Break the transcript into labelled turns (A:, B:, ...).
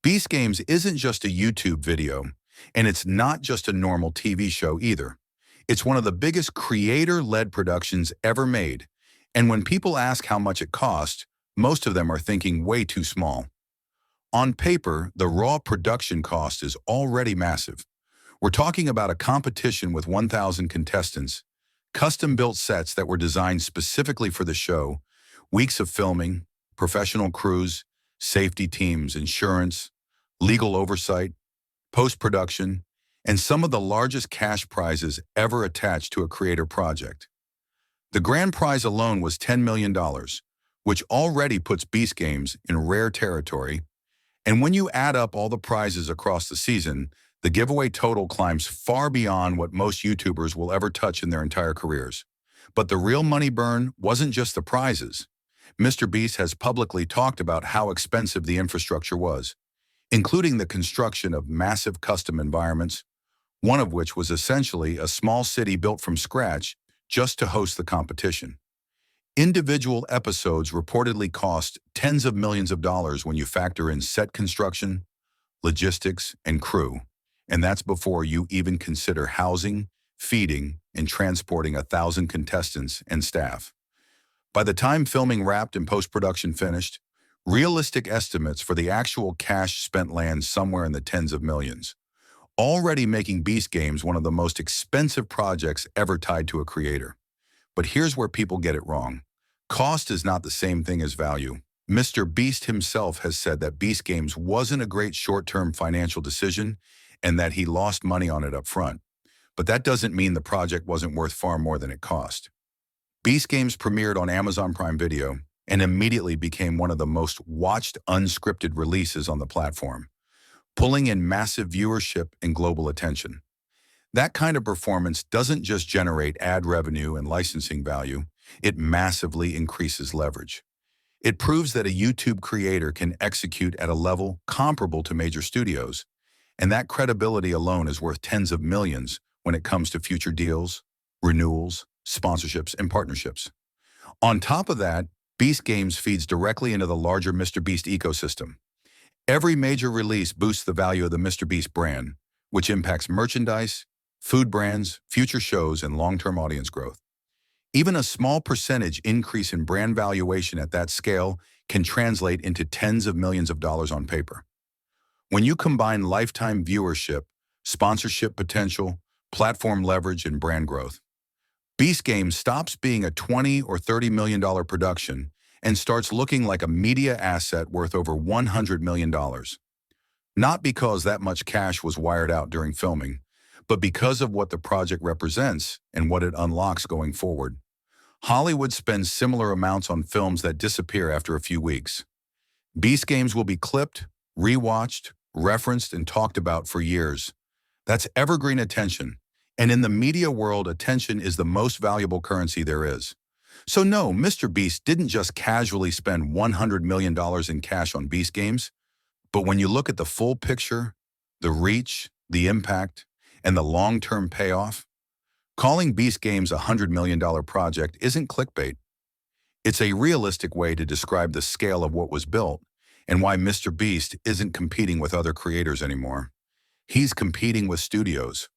A: Beast Games isn't just a YouTube video, and it's not just a normal TV show either. It's one of the biggest creator-led productions ever made, and when people ask how much it cost, most of them are thinking way too small. On paper, the raw production cost is already massive. We're talking about a competition with 1,000 contestants, custom-built sets that were designed specifically for the show, weeks of filming, professional crews, safety teams, insurance, legal oversight, post-production, and some of the largest cash prizes ever attached to a creator project. The grand prize alone was $10 million, which already puts Beast Games in rare territory, and when you add up all the prizes across the season, the giveaway total climbs far beyond what most YouTubers will ever touch in their entire careers. But the real money burn wasn't just the prizes. MrBeast has publicly talked about how expensive the infrastructure was, including the construction of massive custom environments, one of which was essentially a small city built from scratch just to host the competition. Individual episodes reportedly cost tens of millions of dollars when you factor in set construction, logistics, and crew, and that's before you even consider housing, feeding, and transporting 1,000 contestants and staff. By the time filming wrapped and post-production finished, realistic estimates for the actual cash spent land somewhere in the tens of millions, already making Beast Games one of the most expensive projects ever tied to a creator. But here's where people get it wrong. Cost is not the same thing as value. MrBeast himself has said that Beast Games wasn't a great short-term financial decision and that he lost money on it up front. But that doesn't mean the project wasn't worth far more than it cost. Beast Games premiered on Amazon Prime Video and immediately became one of the most watched unscripted releases on the platform, pulling in massive viewership and global attention. That kind of performance doesn't just generate ad revenue and licensing value, it massively increases leverage. It proves that a YouTube creator can execute at a level comparable to major studios, and that credibility alone is worth tens of millions when it comes to future deals, renewals, sponsorships, and partnerships. On top of that, Beast Games feeds directly into the larger MrBeast ecosystem. Every major release boosts the value of the MrBeast brand, which impacts merchandise, food brands, future shows, and long-term audience growth. Even a small percentage increase in brand valuation at that scale can translate into tens of millions of dollars on paper. When you combine lifetime viewership, sponsorship potential, platform leverage, and brand growth, Beast Games stops being a $20 or $30 million production and starts looking like a media asset worth over $100 million. Not because that much cash was wired out during filming, but because of what the project represents and what it unlocks going forward. Hollywood spends similar amounts on films that disappear after a few weeks. Beast Games will be clipped, rewatched, referenced, and talked about for years. That's evergreen attention. And in the media world, attention is the most valuable currency there is. So no, MrBeast didn't just casually spend $100 million in cash on Beast Games, but when you look at the full picture, the reach, the impact, and the long-term payoff, calling Beast Games a $100 million project isn't clickbait. It's a realistic way to describe the scale of what was built and why MrBeast isn't competing with other creators anymore. He's competing with studios,